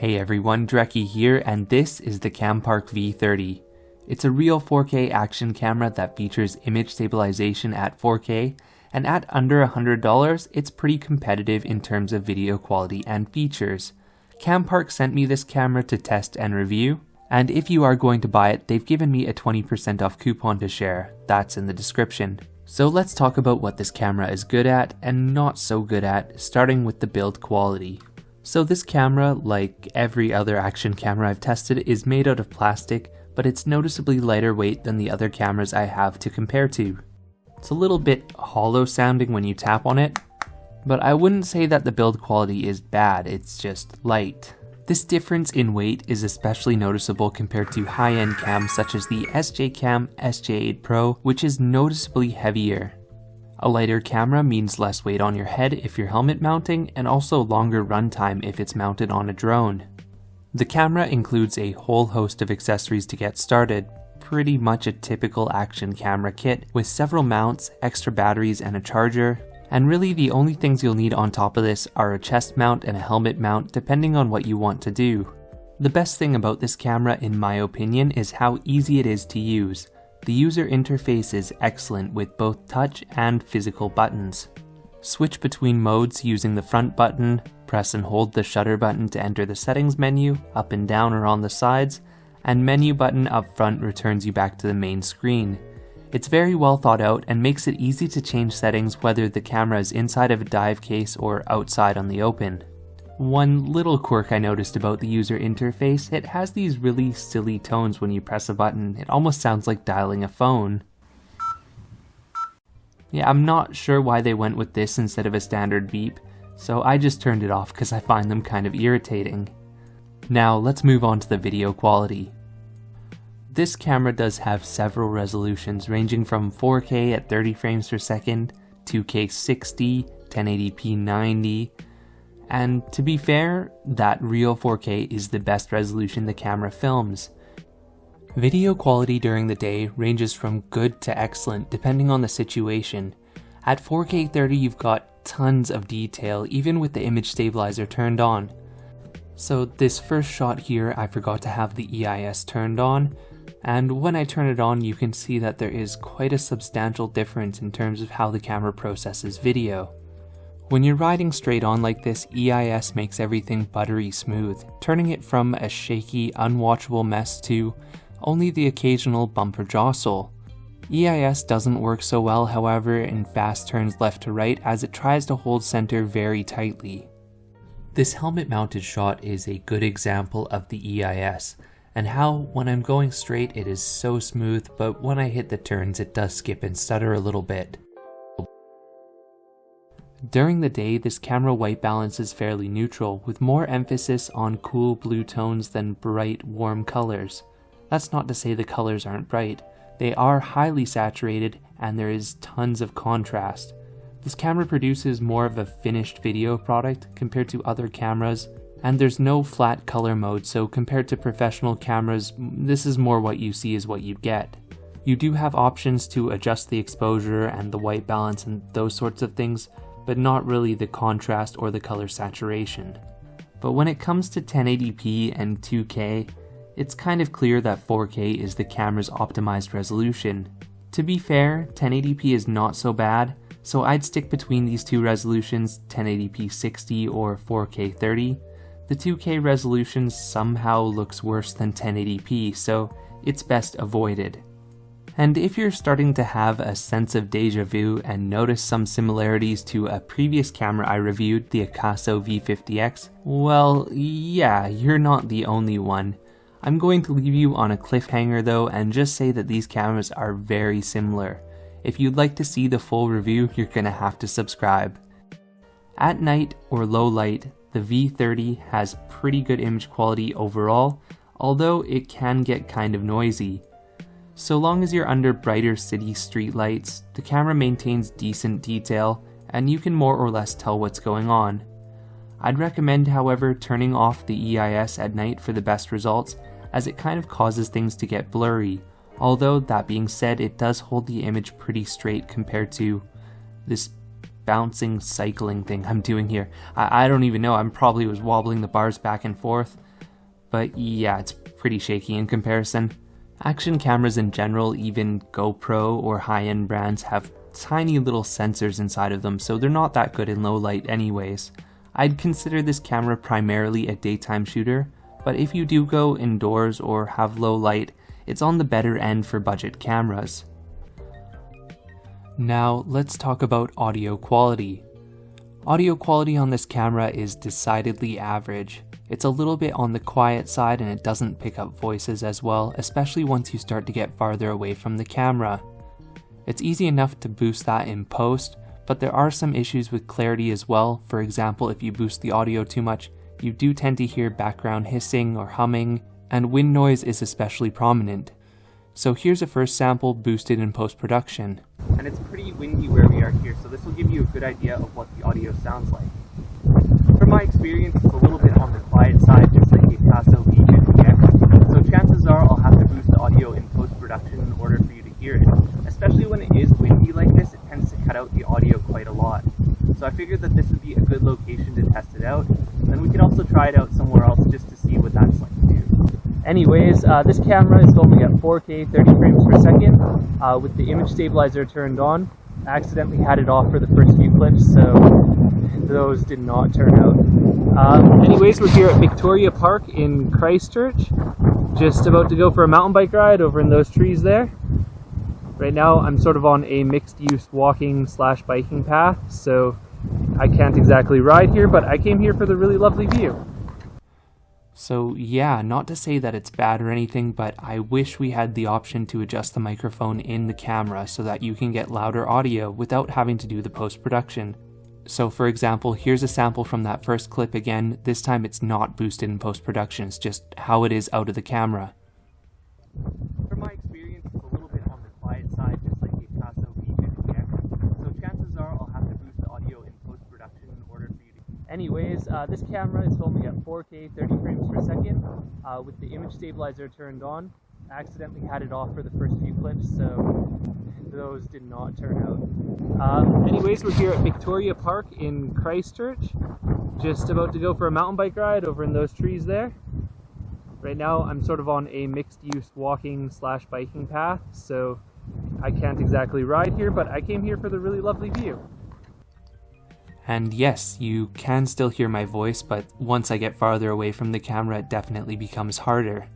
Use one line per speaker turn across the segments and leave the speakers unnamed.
Hey everyone, Dreki here, and this is the Campark V30. It's a real 4K action camera that features image stabilization at 4K, and at under $100, it's pretty competitive in terms of video quality and features. Campark sent me this camera to test and review, and if you are going to buy it, they've given me a 20% off coupon to share. That's in the description. So let's talk about what this camera is good at and not so good at, starting with the build quality. So this camera, like every other action camera I've tested, is made out of plastic, but it's noticeably lighter weight than the other cameras I have to compare to. It's a little bit hollow sounding when you tap on it, but I wouldn't say that the build quality is bad, it's just light. This difference in weight is especially noticeable compared to high-end cams such as the SJ-Cam SJ8 Pro, which is noticeably heavier. A lighter camera means less weight on your head if you're helmet mounting, and also longer runtime if it's mounted on a drone. The camera includes a whole host of accessories to get started, pretty much a typical action camera kit, with several mounts, extra batteries and a charger, and really the only things you'll need on top of this are a chest mount and a helmet mount depending on what you want to do. The best thing about this camera in my opinion is how easy it is to use. The user interface is excellent with both touch and physical buttons. Switch between modes using the front button, press and hold the shutter button to enter the settings menu, up and down or on the sides, and menu button up front returns you back to the main screen. It's very well thought out and makes it easy to change settings whether the camera is inside of a dive case or outside on the open. One little quirk I noticed about the user interface, it has these really silly tones when you press a button. It almost sounds like dialing a phone. Yeah, I'm not sure why they went with this instead of a standard beep, so I just turned it off because I find them kind of irritating. Now let's move on to the video quality. This camera does have several resolutions ranging from 4K at 30 frames per second, 2K 60, 1080p 90, and to be fair, that real 4K is the best resolution the camera films. Video quality during the day ranges from good to excellent depending on the situation. At 4K 30 you've got tons of detail even with the image stabilizer turned on. So this first shot here I forgot to have the EIS turned on, and when I turn it on you can see that there is quite a substantial difference in terms of how the camera processes video. When you're riding straight on like this, EIS makes everything buttery smooth, turning it from a shaky, unwatchable mess to only the occasional bumper jostle. EIS doesn't work so well, however, in fast turns left to right as it tries to hold center very tightly. This helmet mounted shot is a good example of the EIS, and how when I'm going straight it is so smooth, but when I hit the turns it does skip and stutter a little bit. During the day, this camera white balance is fairly neutral, with more emphasis on cool blue tones than bright, warm colors. That's not to say the colors aren't bright. They are highly saturated and there is tons of contrast. This camera produces more of a finished video product compared to other cameras, and there's no flat color mode, so compared to professional cameras, this is more what you see is what you get. You do have options to adjust the exposure and the white balance and those sorts of things, but not really the contrast or the color saturation. But when it comes to 1080p and 2K, it's kind of clear that 4K is the camera's optimized resolution. To be fair, 1080p is not so bad, so I'd stick between these two resolutions, 1080p 60 or 4K 30. The 2K resolution somehow looks worse than 1080p, so it's best avoided. And if you're starting to have a sense of deja vu and notice some similarities to a previous camera I reviewed, the Akaso V50 X, well, yeah, you're not the only one. I'm going to leave you on a cliffhanger though and just say that these cameras are very similar. If you'd like to see the full review, you're gonna have to subscribe. At night or low light, the V30 has pretty good image quality overall, although it can get kind of noisy. So long as you're under brighter city street lights, the camera maintains decent detail and you can more or less tell what's going on. I'd recommend, however, turning off the EIS at night for the best results, as it kind of causes things to get blurry, although that being said it does hold the image pretty straight compared to this bouncing cycling thing I'm doing here. I don't even know, I probably was wobbling the bars back and forth. but yeah, it's pretty shaky in comparison. Action cameras in general, even GoPro or high-end brands, have tiny little sensors inside of them, so they're not that good in low light anyways. I'd consider this camera primarily a daytime shooter, but if you do go indoors or have low light, it's on the better end for budget cameras. Now let's talk about audio quality. Audio quality on this camera is decidedly average. It's a little bit on the quiet side and it doesn't pick up voices as well, especially once you start to get farther away from the camera. It's easy enough to boost that in post, but there are some issues with clarity as well. For example, if you boost the audio too much, you do tend to hear background hissing or humming, and wind noise is especially prominent. So here's a first sample boosted in post-production. And it's pretty windy where we are here, so this will give you a good idea of what the audio sounds like. From my experience, it's a little bit on the quiet side, just like the Akaso V50 X, so chances are I'll have to boost the audio in post-production in order for you to hear it. Especially when it is windy like this, it tends to cut out the audio quite a lot. So I figured that this would be a good location to test it out, and then we can also try it out somewhere else just to see what that's like too. Anyways, this camera is filming at 4K 30 frames per second with the image stabilizer turned on. I accidentally had it off for the first few clips, so those did not turn out. Anyways, we're here at Victoria Park in Christchurch, just about to go for a mountain bike ride over in those trees there. Right now I'm sort of on a mixed use walking / biking path, so I can't exactly ride here, but I came here for the really lovely view. So yeah, not to say that it's bad or anything, but I wish we had the option to adjust the microphone in the camera so that you can get louder audio without having to do the post-production. So for example, here's a sample from that first clip again. This time it's not boosted in post-production, it's just how it is out of the camera. From my experience, it's a little bit on the quiet side, just like the Akaso V50 X, so chances are I'll have to boost the audio in post-production in order for you to... Anyways, this camera is filming at 4K 30 frames per second with the image stabilizer turned on. I accidentally had it off for the first few clips, so those did not turn out. Anyways, we're here at Victoria Park in Christchurch, just about to go for a mountain bike ride over in those trees there. Right now I'm sort of on a mixed use walking / biking path, so I can't exactly ride here, but I came here for the really lovely view. And yes, you can still hear my voice, but once I get farther away from the camera, it definitely becomes harder.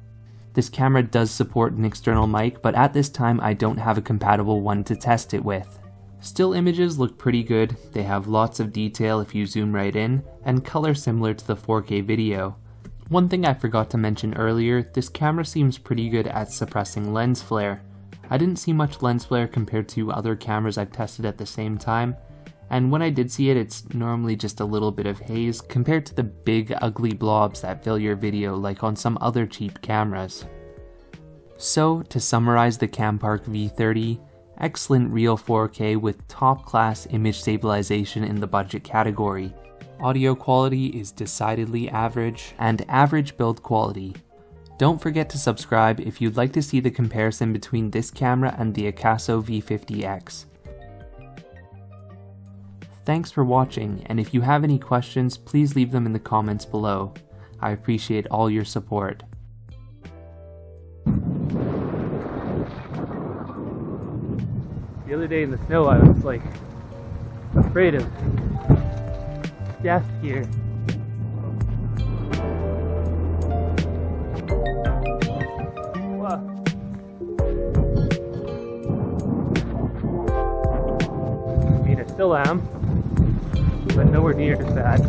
This camera does support an external mic, but at this time I don't have a compatible one to test it with. Still images look pretty good, they have lots of detail if you zoom right in, and color similar to the 4K video. One thing I forgot to mention earlier, this camera seems pretty good at suppressing lens flare. I didn't see much lens flare compared to other cameras I've tested at the same time, and when I did see it, it's normally just a little bit of haze compared to the big ugly blobs that fill your video like on some other cheap cameras. So to summarize the Campark V30, excellent real 4K with top class image stabilization in the budget category. Audio quality is decidedly average, and average build quality. Don't forget to subscribe if you'd like to see the comparison between this camera and the Akaso V50 X. Thanks for watching, and if you have any questions, please leave them in the comments below. I appreciate all your support.
The other day in the snow, I was like afraid of death here. Whoa. I mean, I still am, but nowhere near as bad.